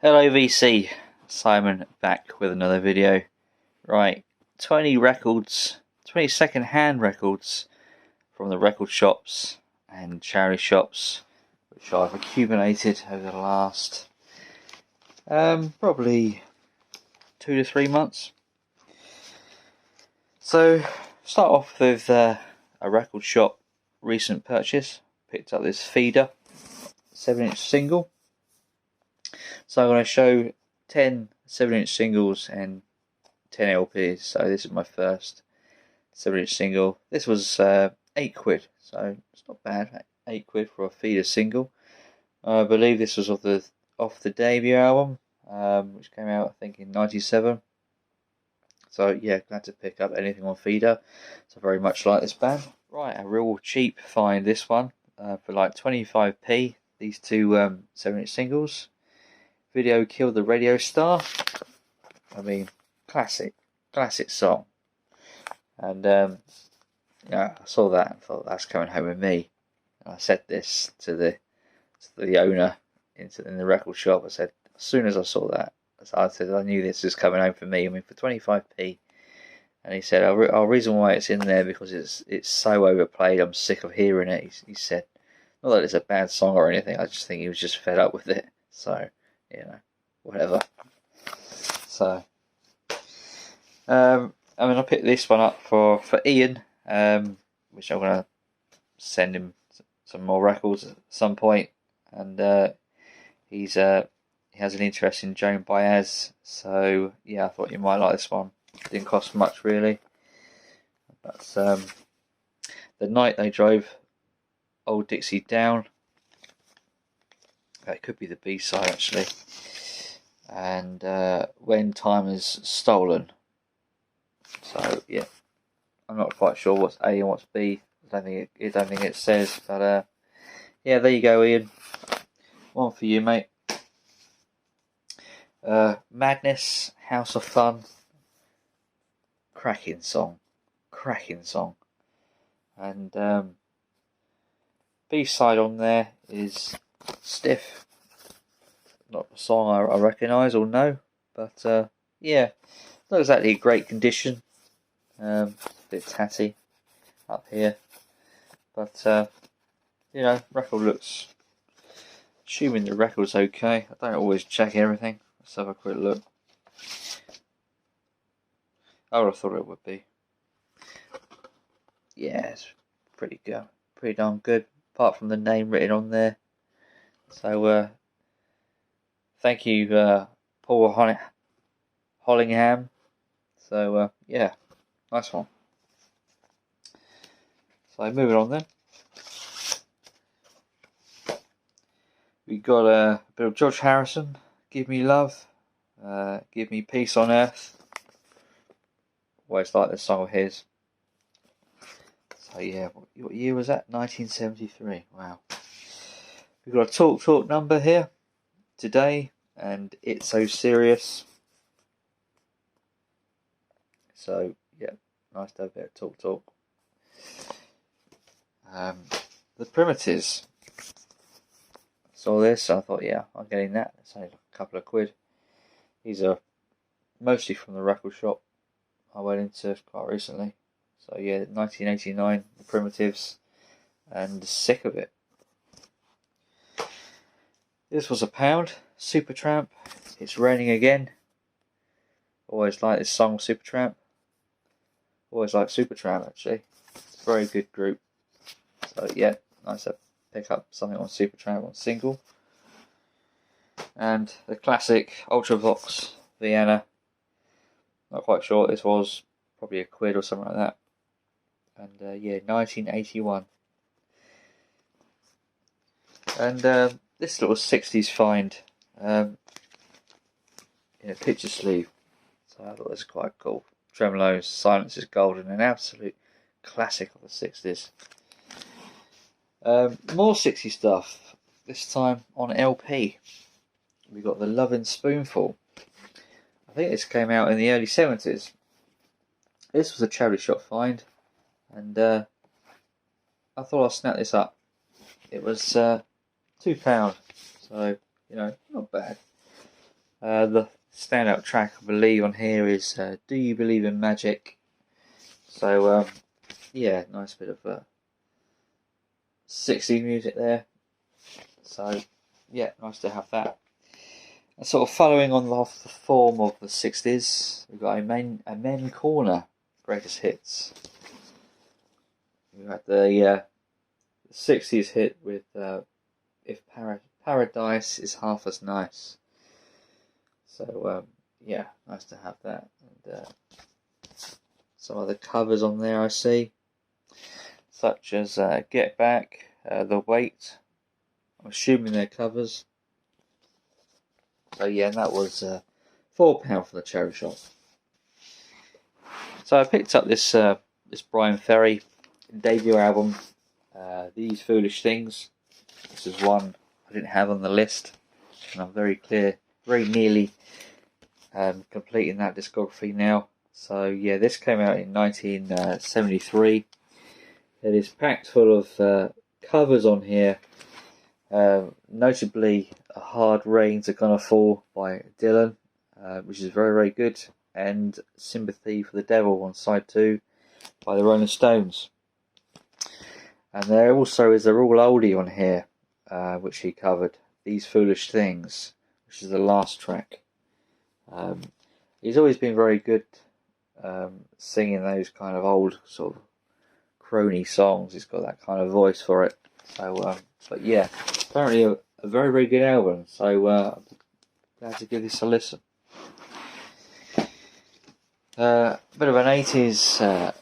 Hello VC, Simon back with another video. Right, 20 records, 20 second-hand records from the record shops and charity shops which I've accumulated over the last probably 2 to 3 months. So start off with a record shop recent purchase. Picked up this Feeder 7-inch single. So I'm going to show 10 7-inch singles and 10 LPs. So this is my first 7-inch single. This was £8, so it's not bad. £8 for a Feeder single. I believe this was off the debut album, which came out I think in '97. So yeah, glad to pick up anything on Feeder. So very much like this band. Right, a real cheap find this one for like 25p. These two 7-inch singles. Video Killed the Radio Star. I mean, classic song. And yeah, I saw that and thought that's coming home with me. And I said this to the owner in the record shop. I said, as soon as I saw that, I said I knew this was coming home for me. I mean, for 25p. And he said, "Our reason why it's in there because it's so overplayed. I'm sick of hearing it." He said, not that it's a bad song or anything. I just think he was just fed up with it. So, you know, whatever. So, I mean, I picked this one up for Ian, which I'm gonna send him some more records at some point, and he has an interest in Joan Baez, so yeah, I thought you might like this one. It didn't cost much really. That's The Night They Drove Old Dixie Down. That could be the B-side actually. And When Time Is Stolen. So yeah, I'm not quite sure what's A and what's B. I don't think it says, but yeah, there you go, Ian. One for you, mate. Madness, House of Fun. Cracking song. And B-side on there is Stiff. Not a song I recognise or know, but yeah, not exactly great condition. A bit tatty up here, but you know, record looks. Assuming the record's okay. I don't always check everything. Let's have a quick look. I would have thought it would be. Yeah, it's pretty good, pretty darn good. Apart from the name written on there. So thank you, Paul Hollingham. So yeah, nice one. So moving on then. We got a bit of George Harrison, Give Me Love, Give Me Peace on Earth. Always like this song of his. So yeah, what year was that? 1973. Wow. We've got a talk number here today, and It's So Serious. So yeah, nice to have a bit of talk. The Primitives. Saw this, and I thought, yeah, I'm getting that. It's only like a couple of quid. These are mostly from the record shop I went into quite recently. So yeah, 1989, The Primitives, and Sick of It. This was £1, Supertramp, It's Raining Again. Always like this song, Supertramp. Always like Supertramp actually. It's a very good group. So yeah, nice to pick up something on Supertramp on single. And the classic Ultravox Vienna. Not quite sure what this was. Probably £1 or something like that. And yeah, 1981. And this little 60s find in a picture sleeve. So I thought it was quite cool. Tremolos, Silence is Golden, an absolute classic of the 60s. More 60s stuff. This time on LP. We got the Lovin' Spoonful. I think this came out in the early 70s. This was a charity shop find, and I thought I'd snap this up. It was £2, so you know, not bad. The standout track I believe on here is Do You Believe in Magic? So yeah, nice bit of 60s music there. So yeah, nice to have that. And sort of following on off the form of the 60s, we've got a men corner greatest hits. We had the 60s hit with If Paradise Is Half as Nice. So yeah, nice to have that. And some other covers on there I see, such as Get Back, The Weight. I'm assuming they're covers. So yeah, and that was £4 for the charity shop. So I picked up this Brian Ferry debut album, These Foolish Things. This is one I didn't have on the list, and I'm very nearly completing that discography now. So yeah, this came out in 1973. It is packed full of covers on here, notably A Hard Rains Are Gonna Fall by Dylan, which is very, very good, and Sympathy for the Devil on side 2 by the Rolling Stones. And there also is a real oldie on here, which he covered, These Foolish Things, which is the last track. He's always been very good singing those kind of old sort of crony songs. He's got that kind of voice for it. So, but yeah, apparently a very, very good album. So I'm glad to give this a listen. A bit of an 80s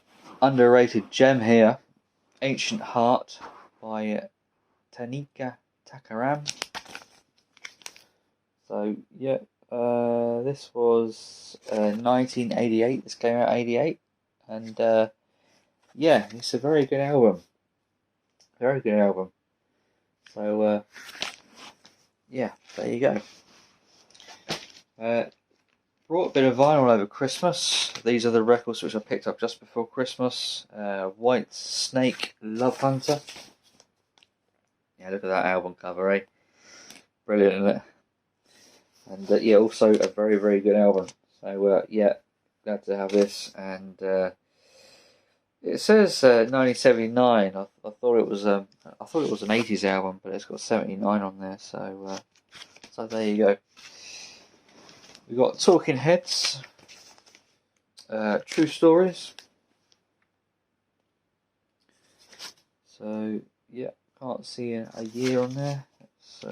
underrated gem here, Ancient Heart by Tanika Takaram. So yeah, this was 1988. This came out 88, and yeah, it's a very good album. Very good album. So yeah, there you go. Brought a bit of vinyl over Christmas. These are the records which I picked up just before Christmas. White Snake, Love Hunter. Yeah, look at that album cover, eh? Brilliant, isn't it? And yeah, also a very, very good album. So yeah, glad to have this. And it says 1979. I thought it was an 80s album, but it's got 79 on there. So so there you go. We've got Talking Heads, True Stories. So yeah, can't see a year on there. It's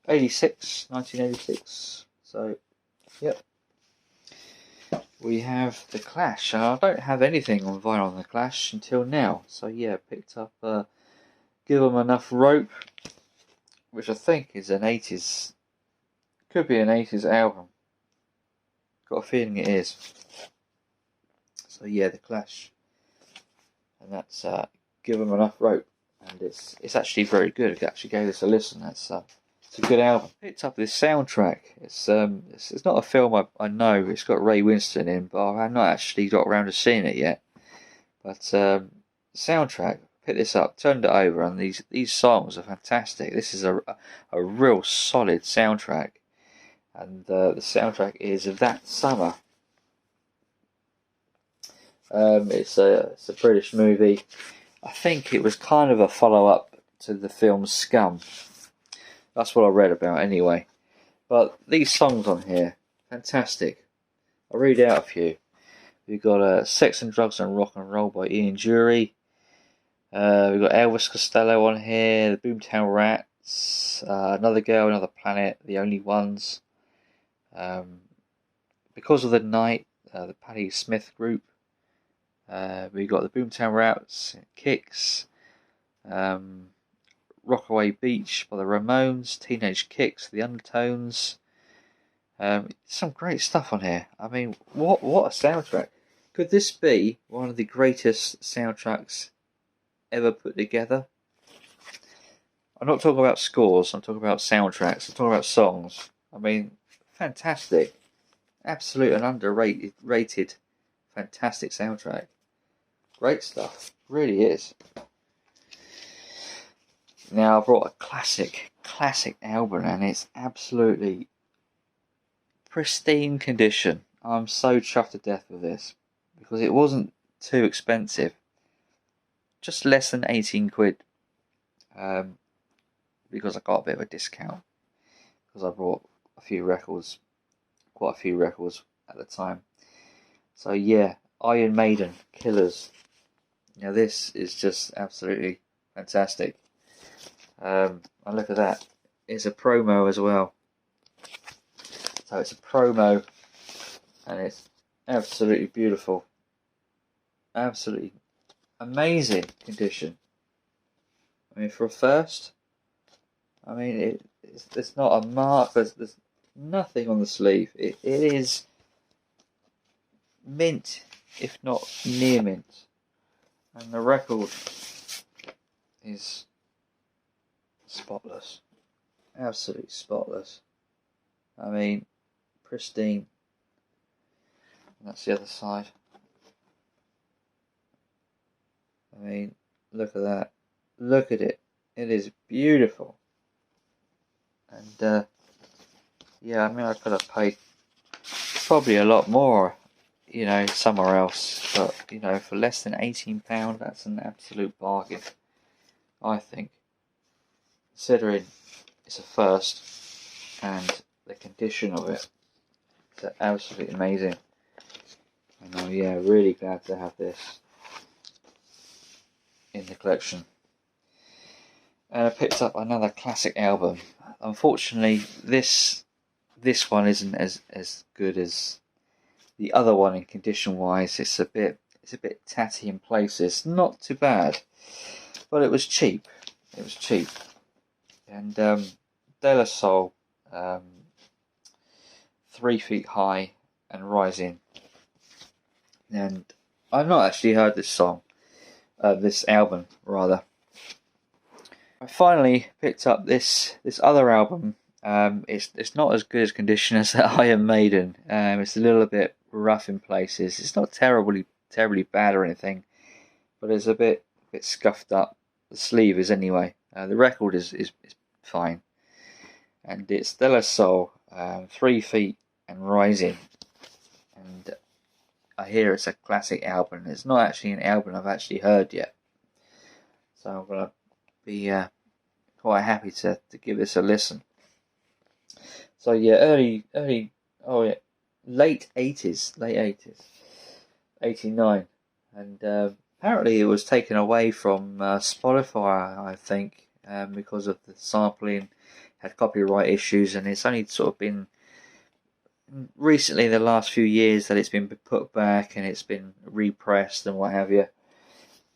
1986. So yep. We have The Clash. I don't have anything on vinyl on The Clash until now. So yeah, picked up Give 'Em Enough Rope, which I think is an 80s. Could be an 80s album. Got a feeling it is. So yeah, The Clash. And that's Give 'Em Enough Rope. And it's actually very good. I actually gave this a listen. It's a good album. Picked up this soundtrack. It's not a film I know. It's got Ray Winston in, but I've not actually got around to seeing it yet. But soundtrack. Picked this up, turned it over, and these songs are fantastic. This is a real solid soundtrack. And the soundtrack is That Summer. It's a British movie. I think it was kind of a follow-up to the film Scum. That's what I read about anyway. But these songs on here, fantastic. I'll read out a few. We've got Sex and Drugs and Rock and Roll by Ian Dury. We've got Elvis Costello on here, the Boomtown Rats, Another Girl, Another Planet, The Only Ones. Because of the Night, the Patti Smith Group. We've got the Boomtown Rats, Kicks, Rockaway Beach by the Ramones, Teenage Kicks, The Undertones. Some great stuff on here. I mean, what a soundtrack. Could this be one of the greatest soundtracks ever put together? I'm not talking about scores, I'm talking about soundtracks, I'm talking about songs. I mean, fantastic. Absolute and underrated, fantastic soundtrack. Great stuff. Really is. Now I brought a classic album, and it's absolutely pristine condition. I'm so chuffed to death with this because it wasn't too expensive, just less than 18 quid, because I got a bit of a discount because I bought quite a few records at the time. So yeah, Iron Maiden, Killers. Now this is just absolutely fantastic. And look at that, it's a promo as well. So it's a promo and it's absolutely beautiful. Absolutely amazing condition. I mean, for a first, I mean, it's not a mark, there's nothing on the sleeve. It is mint, if not near mint. And the record is spotless. Absolutely spotless. I mean, pristine. And that's the other side. I mean, look at that. Look at it. It is beautiful. And yeah, I mean, I could have paid probably a lot more, you know, somewhere else. But, you know, for less than £18, that's an absolute bargain, I think. Considering it's a first and the condition of it, it's absolutely amazing. And I'm, yeah, really glad to have this in the collection. And I picked up another classic album. Unfortunately, this one isn't as good as the other one in condition wise. It's a bit tatty in places. Not too bad, but it was cheap. It was cheap. And De La Soul, 3 Feet High and Rising. And I've not actually heard this song, this album rather. I finally picked up this other album. It's not as good as condition as the Iron Maiden. It's a little bit rough in places. It's not terribly bad or anything, but it's a bit scuffed up. The sleeve is anyway. The record is fine, and it's De La Soul, 3 Feet and Rising. And I hear it's a classic album. It's not actually an album I've actually heard yet, so I'm gonna be quite happy to give this a listen. So yeah, late 80s, 89, and apparently it was taken away from Spotify, I think, because of the sampling, had copyright issues, and it's only sort of been recently, in the last few years, that it's been put back and it's been repressed and what have you.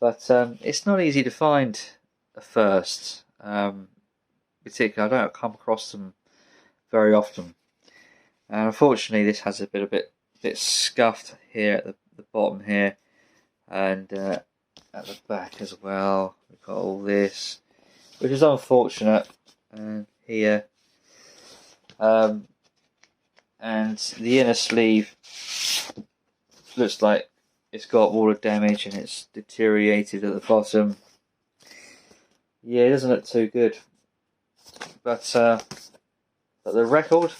But it's not easy to find at first. Particularly, I don't come across them very often. And unfortunately, this has a bit scuffed here at the bottom here, and at the back as well. We've got all this, which is unfortunate. And here, and the inner sleeve looks like it's got water damage and it's deteriorated at the bottom. Yeah, it doesn't look too good. But the record,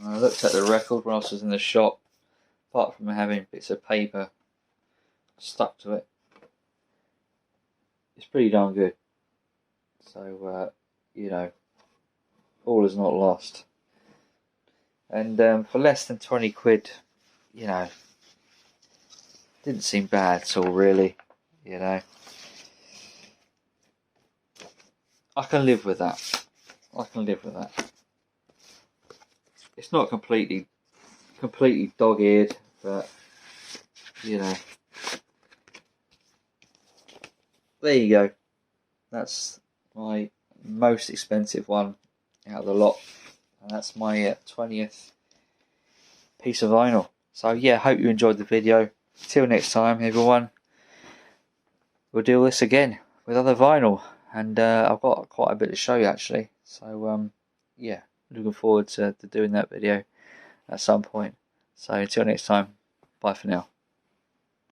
I looked at the record when I was in the shop, apart from having bits of paper stuck to it, it's pretty darn good. So, you know, all is not lost. And for less than 20 quid, you know, didn't seem bad at all, really, you know. I can live with that. I can live with that. It's not completely dog-eared, but, you know. There you go. That's my most expensive one out of the lot. And that's my 20th piece of vinyl. So yeah, hope you enjoyed the video. Till next time, everyone. We'll do this again with other vinyl. And I've got quite a bit to show you, actually. So yeah, looking forward to doing that video at some point. So until next time, bye for now.